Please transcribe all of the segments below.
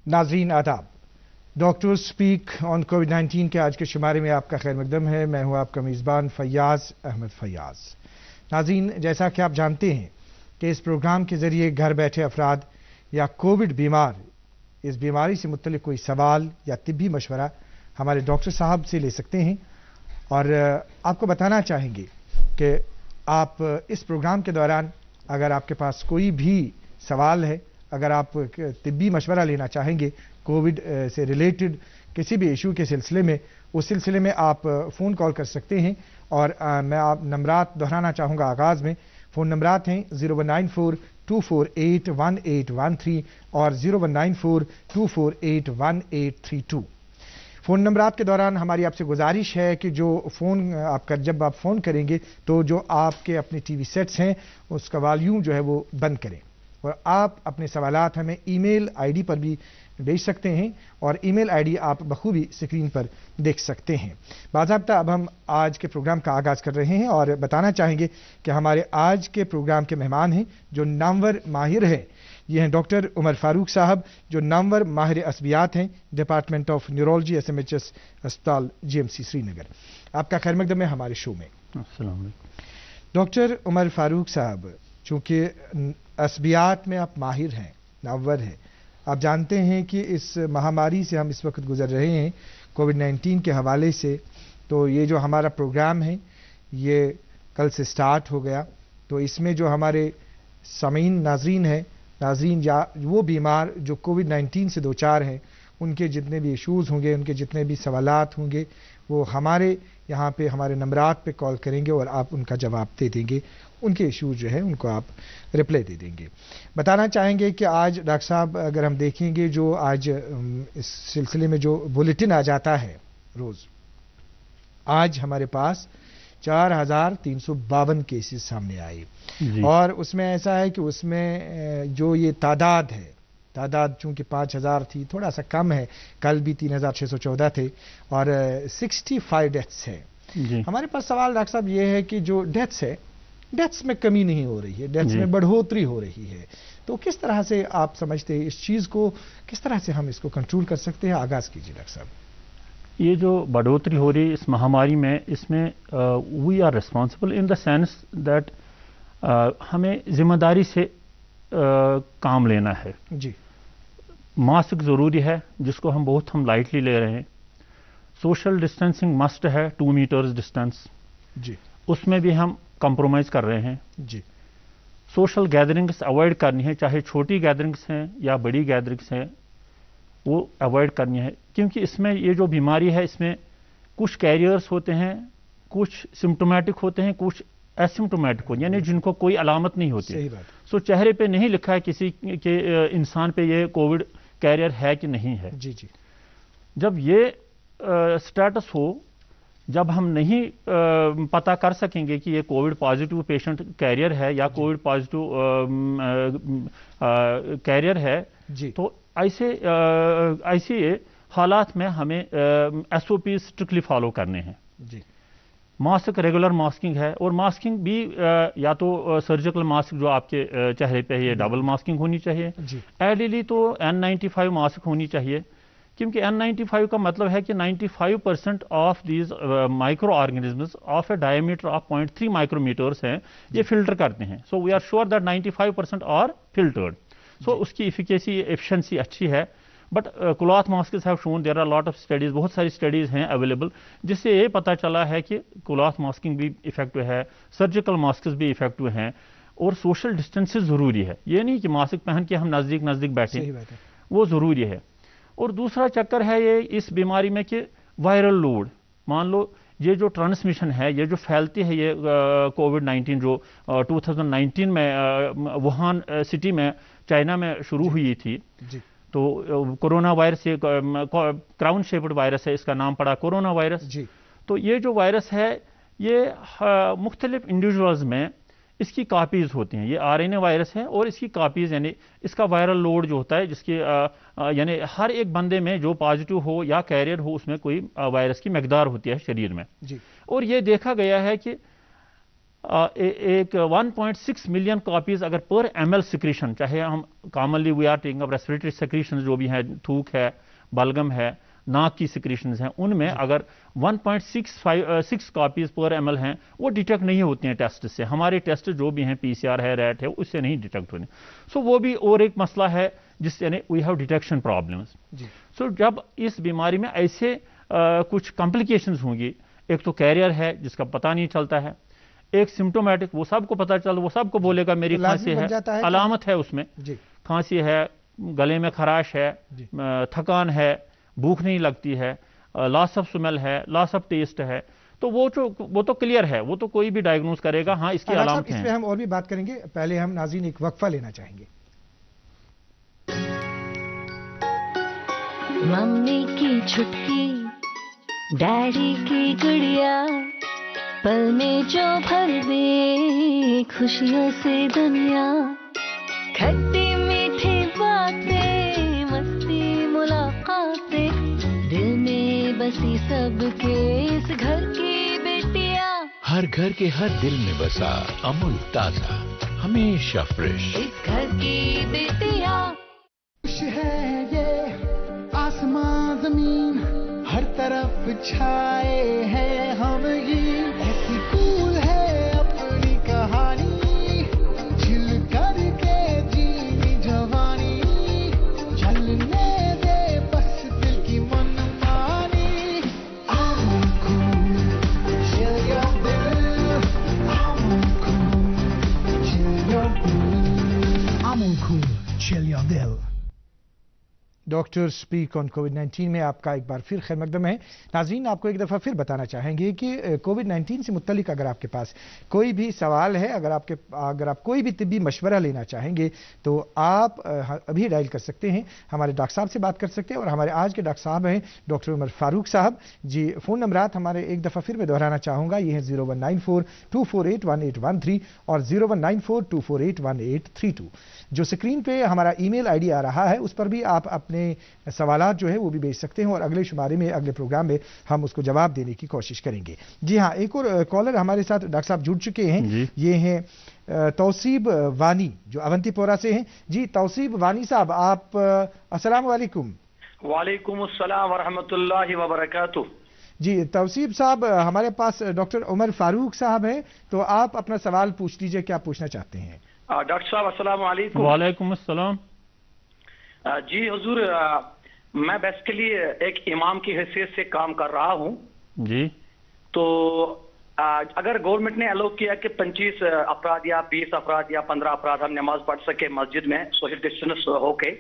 ناظرین آداب، doctor speak آن COVID-19 کے آج کے شمارے میں آپ کا خیر مقدم ہے۔ میں ہوں آپ کا میزبان فیاض احمد فیاض۔ ناظرین، جیسا کہ آپ جانتے ہیں کہ اس پروگرام کے ذریعے گھر بیٹھے افراد یا کووڈ بیمار اس بیماری سے متعلق کوئی سوال یا طبی مشورہ ہمارے ڈاکٹر صاحب سے لے سکتے ہیں، اور آپ کو بتانا چاہیں گے کہ آپ اس پروگرام کے دوران اگر آپ کے پاس کوئی بھی سوال ہے، اگر آپ طبی مشورہ لینا چاہیں گے کووڈ سے ریلیٹڈ کسی بھی ایشو کے سلسلے میں، اس سلسلے میں آپ فون کال کر سکتے ہیں۔ اور میں آپ نمبرات دہرانا چاہوں گا آغاز میں۔ فون نمبرات ہیں 0194-248-1813 اور 0194-248-1832۔ فون نمبرات کے دوران ہماری آپ سے گزارش ہے کہ جو فون جب آپ فون کریں گے تو جو آپ کے اپنے ٹی وی سیٹس ہیں اس کا والیوم جو ہے وہ بند کریں، اور آپ اپنے سوالات ہمیں ای میل آئی ڈی پر بھی بھیج سکتے ہیں، اور ای میل آئی ڈی آپ بخوبی اسکرین پر دیکھ سکتے ہیں۔ باضابطہ اب ہم آج کے پروگرام کا آغاز کر رہے ہیں، اور بتانا چاہیں گے کہ ہمارے آج کے پروگرام کے مہمان ہیں جو نامور ماہر ہیں۔ یہ ہیں ڈاکٹر عمر فاروق صاحب، جو نامور ماہر عصبیات ہیں، department of neurology S M H S اسپتال جی ایم سی سری نگر۔ آپ کا خیر مقدم ہے ہمارے شو میں۔ السلام علیکم ڈاکٹر عمر فاروق صاحب، چونکہ عصبیات میں آپ ماہر ہیں، نامور ہیں، آپ جانتے ہیں کہ اس مہاماری سے ہم اس وقت گزر رہے ہیں کووڈ-19 کے حوالے سے، تو یہ جو ہمارا پروگرام ہے یہ کل سے سٹارٹ ہو گیا، تو اس میں جو ہمارے سامعین ناظرین یا وہ بیمار جو کووڈ-19 سے دوچار ہیں، ان کے جتنے بھی ایشوز ہوں گے، ان کے جتنے بھی سوالات ہوں گے، وہ ہمارے یہاں پہ ہمارے نمبرات پہ کال کریں گے اور آپ ان کا جواب دے دیں گے، ان کے ایشوز جو ہے ان کو آپ رپلائی دے دیں گے۔ بتانا چاہیں گے کہ آج ڈاکٹر صاحب اگر ہم دیکھیں گے جو آج اس سلسلے میں جو بلیٹن آ جاتا ہے روز، آج ہمارے پاس 4352 کیسز سامنے آئے، اور اس میں ایسا ہے کہ اس میں جو یہ تعداد چونکہ 5000 تھی، تھوڑا سا کم ہے، کل بھی 3614 تھے، اور 65 ڈیتھس ہے۔ ہمارے پاس سوال ڈاکٹر صاحب یہ ہے کہ جو ڈیتھس میں کمی نہیں ہو رہی ہے، ڈیتھس میں بڑھوتری ہو رہی ہے، تو کس طرح سے آپ سمجھتے ہیں اس چیز کو، کس طرح سے ہم اس کو کنٹرول کر سکتے ہیں؟ آغاز کیجیے ڈاکٹر صاحب۔ یہ جو بڑھوتری ہو رہی ہے اس مہاماری میں، اس میں we are responsible in the sense that ہمیں ذمہ داری سے کام لینا ہے۔ جی، ماسک ضروری ہے جس کو ہم لائٹلی لے رہے ہیں، سوشل ڈسٹینسنگ مسٹ ہے 2 میٹرز ڈسٹینس، جی، اس میں بھی ہم کمپرومائز کر رہے ہیں۔ جی، سوشل گیدرنگس اوائڈ کرنی ہے، چاہے چھوٹی گیدرنگس ہیں یا بڑی گیدرنگس ہیں، وہ اوائڈ کرنی ہے، کیونکہ اس میں یہ جو بیماری ہے اس میں کچھ کیریئرز ہوتے ہیں، کچھ سمپٹومیٹک ہوتے ہیں، کچھ ایسمپٹومیٹک ہوتے ہیں، یعنی جن کو کوئی علامت نہیں ہوتی۔ صحیح بات۔ سو چہرے پہ نہیں لکھا ہے کسی کے انسان پہ یہ کووڈ کیریئر ہے کہ نہیں ہے۔ جی، جی، جب یہ سٹیٹس ہو، جب ہم نہیں پتہ کر سکیں گے کہ یہ کووڈ پازیٹیو پیشنٹ کیریئر ہے یا کووڈ پازیٹیو کیریئر ہے، جی، تو ایسے حالات میں ہمیں S O P strictly follow کرنے ہیں۔ جی، ماسک ریگولر ماسکنگ ہے، اور ماسکنگ بھی یا تو سرجیکل ماسک جو آپ کے چہرے پہ یہ ڈبل ماسکنگ ہونی چاہیے، ایڈیلی تو N95 ماسک ہونی چاہیے، کیونکہ N95 کا مطلب ہے کہ 95% of these micro organisms of a diameter of 0.3 micro metres ہیں، یہ فلٹر کرتے ہیں۔ So we are sure that 95% are filtered, so اس کی ایفیشنسی اچھی ہے۔ But cloth masks have shown, there are lot of studies, بہت ساری اسٹڈیز ہیں اویلیبل، جس سے یہ پتہ چلا ہے کہ کلاتھ ماسکنگ بھی افیکٹو ہے، سرجیکل ماسکس بھی افیکٹو ہیں، اور سوشل ڈسٹینس ضروری ہے۔ یہ نہیں کہ ماسک پہن کے ہم نزدیک بیٹھیں، وہ ضروری ہے۔ اور دوسرا چکر ہے یہ اس بیماری میں کہ وائرل لوڈ، مان لو یہ جو ٹرانسمیشن ہے، یہ جو پھیلتی ہے، یہ کووڈ-19 جو 2019 میں ووہان سٹی میں چائنا میں شروع ہوئی تھی، تو کورونا وائرس، یہ کراؤن شیپڈ وائرس ہے، اس کا نام پڑا کورونا وائرس۔ تو یہ جو وائرس ہے یہ مختلف انڈیویجولز میں اس کی کاپیز ہوتی ہیں، یہ RNA وائرس ہے، اور اس کی کاپیز یعنی اس کا وائرل لوڈ جو ہوتا ہے، جس کی یعنی ہر ایک بندے میں جو پازیٹیو ہو یا کیریئر ہو اس میں کوئی وائرس کی مقدار ہوتی ہے شریر میں۔ اور یہ دیکھا گیا ہے کہ ایک 1.6 ملین کاپیز اگر پر ml سیکریشن، چاہے ہم commonly we are taking up respiratory secretion جو بھی ہیں، تھوک ہے، بلغم ہے، ناک کی سیکریشنز ہیں، ان میں اگر 1.6 کاپیز پر ml ہیں وہ ڈیٹیکٹ نہیں ہوتی ہیں ٹیسٹ سے. ہمارے ٹیسٹ جو بھی ہیں PCR ہے، ریٹ ہے، اس سے نہیں ڈیٹیکٹ ہونے. سو وہ بھی اور ایک مسئلہ ہے جس سے وی ہیو ڈیٹیکشن پرابلمس. سو جب اس بیماری میں ایسے کچھ کمپلیکیشنز ہوں گی، ایک تو کیریئر ہے جس کا پتہ نہیں چلتا ہے، ایک سمٹومیٹک وہ سب کو پتہ چل، وہ سب کو بولے گا میری کھانسی ہے، علامت ہے اس میں، کھانسی ہے، گلے میں خراش ہے، تھکان ہے، بھوک نہیں لگتی ہے، لاس آف سمیل ہے، لاس آف ٹیسٹ ہے، تو وہ تو کلیئر ہے، وہ تو کوئی بھی ڈائگنوز کرے گا. ہاں اس کی علامتیں ہیں. اس پہ ہم اور بھی بات کریں گے، پہلے ہم ناظرین ایک وقفہ لینا چاہیں گے. ممی کی چھٹکی، ڈیڈی کی گڑیا، پل میں جو بھر دے خوشیوں سے دنیا، کھٹی میٹھی باتیں، مستی ملاقاتیں، دل میں بسی سب کے اس گھر کی بیٹیاں، ہر گھر کے ہر دل میں بسا امول تازہ، ہمیشہ فریش، اس گھر کی بیٹیاں. خوش ہے یہ آسمان زمین، ہر طرف چھائے ہیں ہم یہ، ایسی پھول ہے اپنی کہانی، جھل کر کے جینی جوانی، جلنے دے بس دل کی من مانی. امول کول چل your دل، امول کول چل your دل، امول کول چل your دل. ڈاکٹر سپیک آن کووڈ-19 میں آپ کا ایک بار پھر خیر مقدم ہے. ناظرین، آپ کو ایک دفعہ پھر بتانا چاہیں گے کہ کووڈ-19 سے متعلق اگر آپ کے پاس کوئی بھی سوال ہے، اگر آپ کوئی بھی طبی مشورہ لینا چاہیں گے تو آپ ابھی ڈائل کر سکتے ہیں، ہمارے ڈاکٹر صاحب سے بات کر سکتے ہیں. اور ہمارے آج کے ڈاکٹر صاحب ہیں ڈاکٹر عمر فاروق صاحب. جی، فون نمبرات ہمارے ایک دفعہ پھر میں دہرانا چاہوں گا، یہ ہیں 0194-248-1813 اور 0194-248-1832. جو سکرین پہ ہمارا ای میل آئی ڈی آ رہا ہے اس پر بھی آپ اپنے سوالات جو ہے وہ بھی بھیج سکتے ہیں، اور اگلے شمارے میں، اگلے پروگرام میں ہم اس کو جواب دینے کی کوشش کریں گے. جی ہاں، ایک اور کالر ہمارے ساتھ ڈاکٹر صاحب جڑ چکے ہیں. یہ ہیں توصیب وانی جو اونتی پورہ سے ہیں. جی توصیب وانی صاحب، آپ السلام علیکم. وعلیکم السلام ورحمۃ اللہ وبرکاتہ. جی توصیب صاحب، ہمارے پاس ڈاکٹر عمر فاروق صاحب ہیں، تو آپ اپنا سوال پوچھ لیجئے، کیا پوچھنا چاہتے ہیں؟ ڈاکٹر صاحب السلام علیکم. وعلیکم السلام. جی حضور، میں بیسیکلی ایک امام کی حیثیت سے کام کر رہا ہوں. جی. تو اگر گورنمنٹ نے الاؤ کیا کہ 25 افراد یا 20 افراد یا 15 افراد ہم نماز پڑھ سکے مسجد میں سوشل ڈسٹینس ہو کے،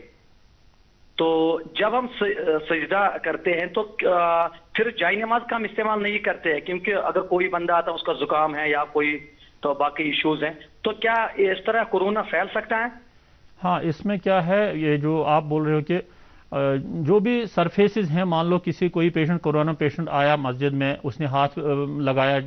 تو جب ہم سجدہ کرتے ہیں تو پھر جائے نماز کا ہم استعمال نہیں کرتے ہیں، کیونکہ اگر کوئی بندہ آتا ہے اس کا زکام ہے یا کوئی تو باقی ایشوز ہیں، تو کیا اس طرح کورونا پھیل سکتا ہے؟ ہاں، اس میں کیا ہے، یہ جو آپ بول رہے ہو کہ جو بھی سرفیسز ہیں، مان لو کوئی پیشنٹ، کورونا پیشنٹ آیا مسجد میں، اس نے ہاتھ لگایا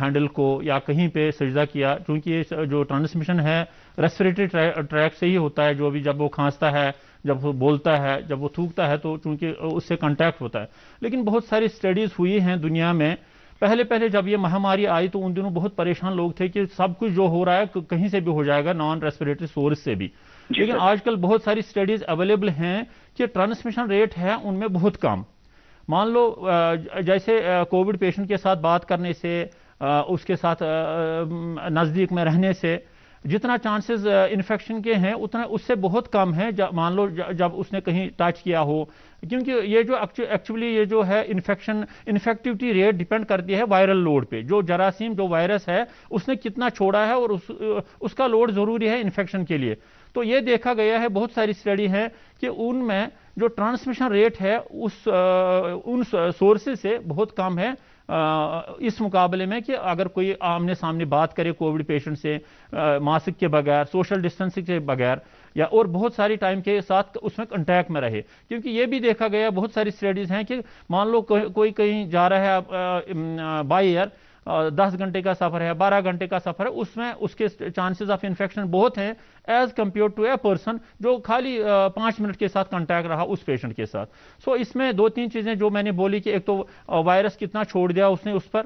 ہینڈل کو یا کہیں پہ سجدہ کیا، چونکہ یہ جو ٹرانسمیشن ہے ریسپریٹری ٹریک سے ہی ہوتا ہے، جو بھی جب وہ کھانستا ہے، جب وہ بولتا ہے، جب وہ تھوکتا ہے، تو چونکہ اس سے کنٹیکٹ ہوتا ہے. لیکن بہت ساری اسٹڈیز ہوئی ہیں دنیا میں. پہلے جب یہ مہاماری آئی تو ان دنوں بہت پریشان لوگ تھے کہ سب کچھ جو ہو رہا ہے کہیں سے بھی ہو جائے گا، نان ریسپریٹری سورس سے بھی. لیکن آج کل بہت ساری اسٹڈیز اویلیبل ہیں کہ ٹرانسمیشن ریٹ ہے ان میں بہت کم. مان لو جیسے کووڈ پیشنٹ کے ساتھ بات کرنے سے، اس کے ساتھ نزدیک میں رہنے سے جتنا چانسز انفیکشن کے ہیں اتنا اس سے بہت کم ہے. مان لو جب اس نے کہیں ٹچ کیا ہو، کیونکہ یہ جو ایکچولی یہ جو ہے انفیکٹیوٹی ریٹ ڈیپینڈ کرتی ہے وائرل لوڈ پہ. جو جراثیم، جو وائرس ہے اس نے کتنا چھوڑا ہے، اور اس کا لوڈ ضروری ہے انفیکشن کے لیے. تو یہ دیکھا گیا ہے، بہت ساری اسٹڈی ہے کہ ان میں جو ٹرانسمیشن ریٹ ہے ان سورسز سے بہت کم ہے اس مقابلے میں کہ اگر کوئی آمنے سامنے بات کرے کووڈ پیشنٹ سے ماسک کے بغیر، سوشل ڈسٹینسنگ کے بغیر، یا اور بہت ساری ٹائم کے ساتھ اس میں کنٹیکٹ میں رہے. کیونکہ یہ بھی دیکھا گیا، بہت ساری اسٹڈیز ہیں کہ مان لو کوئی کہیں جا رہا ہے بائی ایئر، 10 گھنٹے کا سفر ہے، 12 گھنٹے کا سفر ہے، اس میں اس کے چانسز آف انفیکشن بہت ہیں as compared to a person جو خالی 5 منٹ کے ساتھ کنٹیکٹ رہا اس پیشنٹ کے ساتھ. سو اس میں 2-3 چیزیں جو میں نے بولی کہ ایک تو وائرس کتنا چھوڑ دیا اس نے اس پر،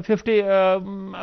50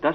10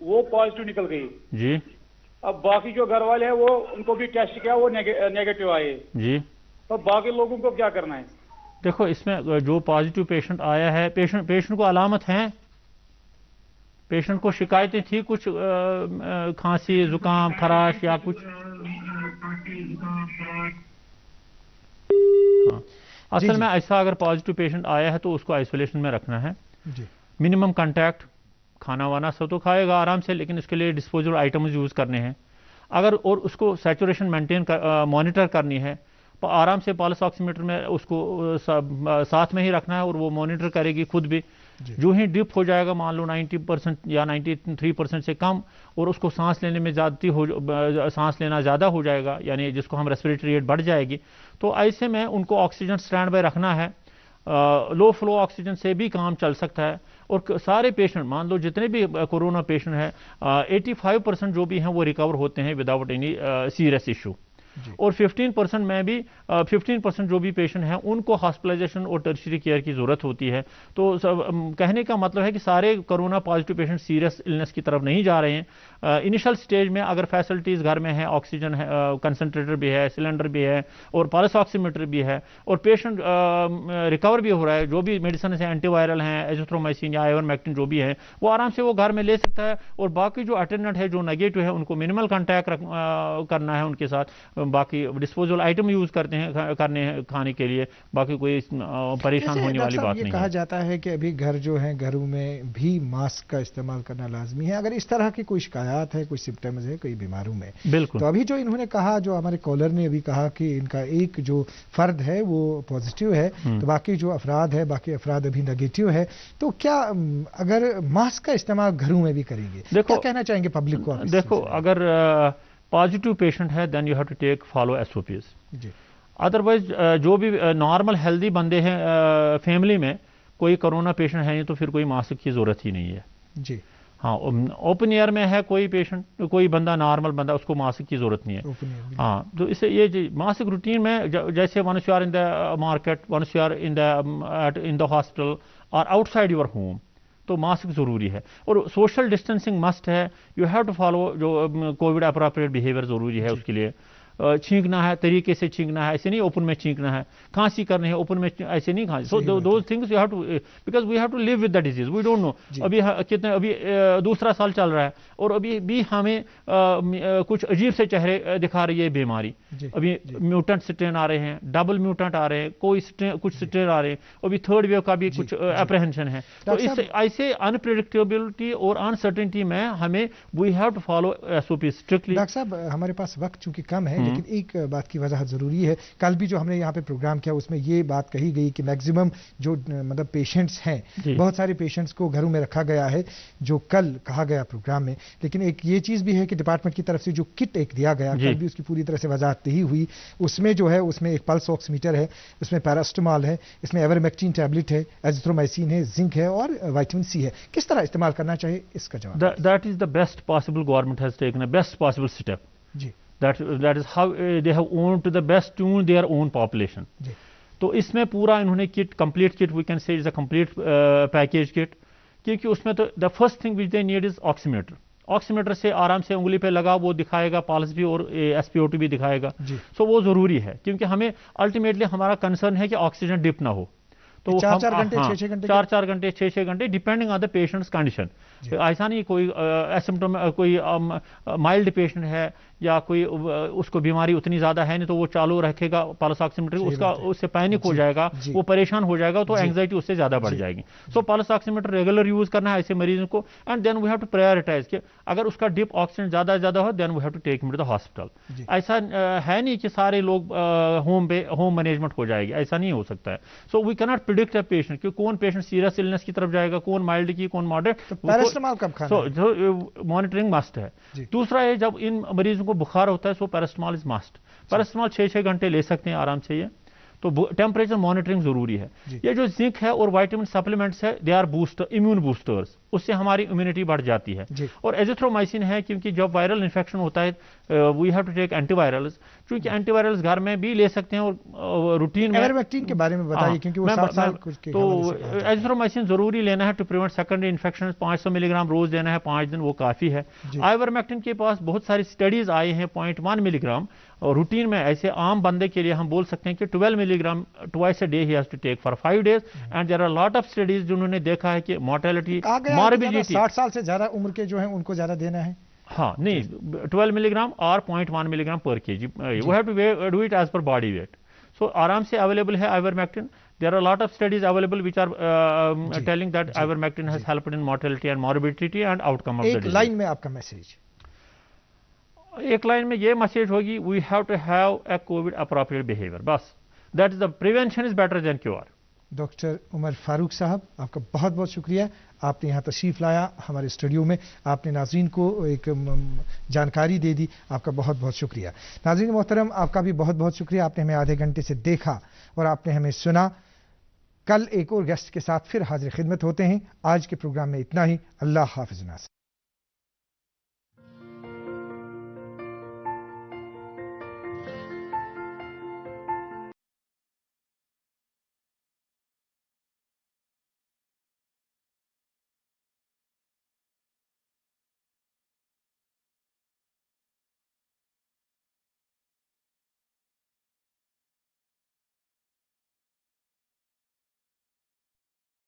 وہ پازیٹو نکل گئی جی. اب باقی جو گھر والے ہیں وہ ان کو بھی ٹیسٹ کیا وہ نیگیٹو آئے جی. تو باقی لوگوں کو کیا کرنا ہے؟ دیکھو اس میں جو پازیٹو پیشنٹ آیا ہے, پیشنٹ کو علامت ہیں, پیشنٹ کو شکایتیں تھی کچھ کھانسی زکام خراش یا کچھ؟ اصل میں ایسا اگر پازیٹو پیشنٹ آیا ہے تو اس کو آئسولیشن میں رکھنا ہے. منیمم کنٹیکٹ, کھانا وانا سب تو کھائے گا آرام سے, لیکن اس کے لیے ڈسپوزل آئٹمز یوز کرنے ہیں. اگر اور اس کو سیچوریشن مینٹین مانیٹر کرنی ہے, آرام سے پالس آکسی میٹر میں اس کو ساتھ میں ہی رکھنا ہے اور وہ مانیٹر کرے گی خود بھی. جو ہی ڈپ ہو جائے گا, مان لو 90% یا 93% سے کم, اور اس کو سانس لینے میں سانس لینا زیادہ ہو جائے گا, یعنی جس کو ہم ریسپریٹری ریٹ بڑھ جائے گی, تو ایسے میں ان کو آکسیجن سٹینڈ بائی رکھنا ہے. لو فلو آکسیجن سے بھی کام چل سکتا ہے. اور سارے پیشنٹ, مان لو جتنے بھی کورونا پیشنٹ ہیں, 85% جو بھی ہیں وہ ریکور ہوتے ہیں وداؤٹ اینی سیریس ایشو. اور 15% میں بھی 15% جو بھی پیشنٹ ہیں ان کو ہاسپٹلائزیشن اور ٹرشری کیئر کی ضرورت ہوتی ہے. تو کہنے کا مطلب ہے کہ سارے corona positive patient serious illness کی طرف نہیں جا رہے ہیں. انیشل سٹیج میں اگر فیسلٹیز گھر میں ہیں, آکسیجن ہے, کنسنٹریٹر بھی ہے, سلنڈر بھی ہے, اور پلس آکسی میٹر بھی ہے, اور پیشنٹ ریکور بھی ہو رہا ہے, جو بھی میڈیسن ہیں, اینٹی وائرل ہیں, ایزیتھرومائسین یا آئیورمیکٹن جو بھی ہیں, وہ آرام سے وہ گھر میں لے سکتا ہے. اور باقی جو اٹینڈنٹ ہے جو نیگیٹو ہے ان کو منیمل کنٹیکٹ کرنا ہے ان کے ساتھ. باقی ڈسپوزل آئٹم یوز کرنے ہیں کھانے کے لیے, باقی کوئی پریشان ہونے والی بات نہیں ہے. کہا جاتا ہے کہ ابھی گھر جو ہیں, گھروں میں بھی ماسک کا استعمال کرنا لازمی ہے اگر اس طرح کی کوئی شکایات ہے, کوئی سمپٹمز ہے کوئی بیماروں میں. بالکل. تو ابھی جو انہوں نے کہا, جو ہمارے کالر نے ابھی کہا کہ ان کا ایک جو فرد ہے وہ پازیٹیو ہے, تو باقی جو افراد ہے, باقی افراد ابھی نیگیٹو ہے, تو کیا اگر ماسک کا استعمال گھروں میں بھی کریں گے, کیا کہنا چاہیں گے پبلک کو؟ دیکھو اگر پازیٹو پیشنٹ ہے then you have to take follow S O Ps. Otherwise جو بھی نارمل ہیلدی بندے ہیں فیملی میں, کوئی کرونا پیشنٹ ہے نہیں تو پھر کوئی ماسک کی ضرورت ہی نہیں ہے. جی ہاں, اوپن ایئر میں ہے کوئی پیشنٹ, کوئی بندہ نارمل بندہ, اس کو ماسک کی ضرورت نہیں ہے. ہاں, تو اسے یہ ماسک روٹین میں جیسے once you are in the market, once you are in the hospital اور آؤٹ سائڈ یور ہوم, تو ماسک ضروری ہے. اور سوشل ڈسٹینسنگ مسٹ ہے. یو ہیو ٹو فالو جو کووڈ اپروپریٹ بیہیویئر ضروری ہے اس کے لیے. چھینکنا ہے طریقے سے چھینکنا ہے, ایسے نہیں اوپن میں چھینکنا ہے. کھانسی کرنی ہے اوپن میں ایسے نہیں کھانسی. So those things you have to, because we have to live with the disease, we don't know ابھی کتنے, ابھی دوسرا سال چل رہا ہے اور ابھی بھی ہمیں کچھ عجیب سے چہرے دکھا رہی ہے بیماری. ابھی میوٹنٹ سٹرین آ رہے ہیں, ڈبل میوٹنٹ آ رہے ہیں, کچھ سٹرین آ رہے ہیں, ابھی تھرڈ ویو کا بھی کچھ اپریہنشن ہے. تو اس ایسے انپریڈکٹیبلٹی اور انسرٹنٹی میں ہمیں we have to follow S O P strictly. Doctor صاحب ہمارے پاس وقت چونکہ کم ہے, لیکن ایک بات کی وضاحت ضروری ہے. کل بھی جو ہم نے یہاں پہ پروگرام کیا اس میں یہ بات کہی گئی کہ میکسیمم جو مطلب پیشنٹس ہیں, بہت سارے پیشنٹس کو گھروں میں رکھا گیا ہے, جو کل کہا گیا پروگرام میں. لیکن ایک یہ چیز بھی ہے کہ ڈپارٹمنٹ کی طرف سے جو کٹ ایک دیا گیا, کل بھی اس کی پوری طرح سے وضاحت نہیں ہوئی. اس میں جو ہے, اس میں ایک پلس آکسی میٹر ہے, اس میں پیراسٹمال ہے, اس میں ایورمیکٹین ٹیبلٹ ہے, ایزیتھرومائسین ہے, زنک ہے اور وائٹامن سی ہے. کس طرح استعمال کرنا چاہیے, اس کا جواب. That is the best possible government has taken a best possible step. جی, that is how they have owned to the best tune their own population. تو اس میں پورا انہوں نے کٹ, complete cut, we can say is a complete package کٹ, کیونکہ اس میں تو the first thing which they need is oximeter. Oximeter سے آرام سے انگلی پہ لگا, وہ دکھائے گا پالس بھی اور ایس پی او ٹی بھی دکھائے گا. سو وہ ضروری ہے, کیونکہ ہمیں الٹیمیٹلی ہمارا کنسرن ہے کہ آکسیجن ڈپ نہ ہو. تو 4 گھنٹے 6 گھنٹے depending on the patients condition. ایسا نہیں کوئی ایسمپٹم, کوئی مائلڈ پیشنٹ ہے یا کوئی اس کو بیماری اتنی زیادہ ہے نہیں تو وہ چالو رکھے گا پلس آکسی میٹر, اس سے پینک ہو جائے گا, وہ پریشان ہو جائے گا, تو اینگزائٹی اس سے زیادہ بڑھ جائے گی. So pulse oximeter regular use کرنا ہے ایسے مریضوں کو. And then we have to prioritize کہ اگر اس کا ڈپ آکسیجن زیادہ ہو دین وی ہیو ٹو ٹیک ہم ٹو دا ہاسپٹل. ایسا ہے نہیں کہ سارے لوگ ہوم مینجمنٹ ہو جائے گی, ایسا نہیں ہو سکتا ہے. سو وی کی ناٹ پریڈکٹ اے پیشنٹ کہ کون پیشنٹ سیریس النس کی طرف جائے گا, کون مائلڈ کی, کون ماڈریٹ. مانیٹرنگ مسٹ ہے. دوسرا ہے جب ان مریضوں کو بخار ہوتا ہے, سو پیراسٹمال از مسٹ. پیراسٹمال 6 گھنٹے لے سکتے ہیں آرام سے. یہ تو ٹیمپریچر مانیٹرنگ ضروری ہے. یہ جو زنک ہے اور وائٹامن سپلیمنٹس ہے, they are booster, immune boosters, اس سے ہماری امیونٹی بڑھ جاتی ہے. اور ایزیتھرومائسین ہے, کیونکہ جب وائرل انفیکشن ہوتا ہے we have to take antivirals. چونکہ اینٹی وائرلز گھر میں بھی لے سکتے ہیں اور روٹین میں ایورمیکٹن کے بارے میں بتائیے کیونکہ وہ 60 سال تو ایزتھرومائسن ضروری لینا ہے ٹو پریونٹ سیکنڈری انفیکشن 500 ملی گرام روز دینا ہے 5 دن وہ کافی ہے آئیورمیکٹن کے پاس بہت ساری اسٹڈیز آئی ہیں 0.1 ملی گرام اور روٹین میں ایسے عام بندے کے لیے ہم بول سکتے ہیں کہ 12 milligram twice a day he has to take for 5 days and there are lot of studies جنہوں نے دیکھا ہے کہ مارٹیلٹی ماربیڈیٹی 60 سال سے زیادہ عمر کے جو ہیں ان کو زیادہ دینا ہے ہاں نہیں 12 ملی گرام اور 0.1 ملی gram per K G we have to do it as per body weight so آرام سے اویلیبل ہے ivermectin there are a lot of studies available which are telling that ivermectin has helped in mortality and morbidity and outcome of the disease. ایک line میں آپ کا message ایک line میں یہ میسیج ہوگی we have to have a COVID appropriate behavior بس that is the prevention is better than cure. Doctor Umar Farooq صاحب آپ کا بہت بہت شکریہ آپ نے یہاں تشریف لایا ہمارے اسٹوڈیو میں آپ نے ناظرین کو ایک جانکاری دے دی آپ کا بہت بہت شکریہ ناظرین محترم آپ کا بھی بہت بہت شکریہ آپ نے ہمیں آدھے گھنٹے سے دیکھا اور آپ نے ہمیں سنا کل ایک اور گیسٹ کے ساتھ پھر حاضر خدمت ہوتے ہیں آج کے پروگرام میں اتنا ہی اللہ حافظ ناصر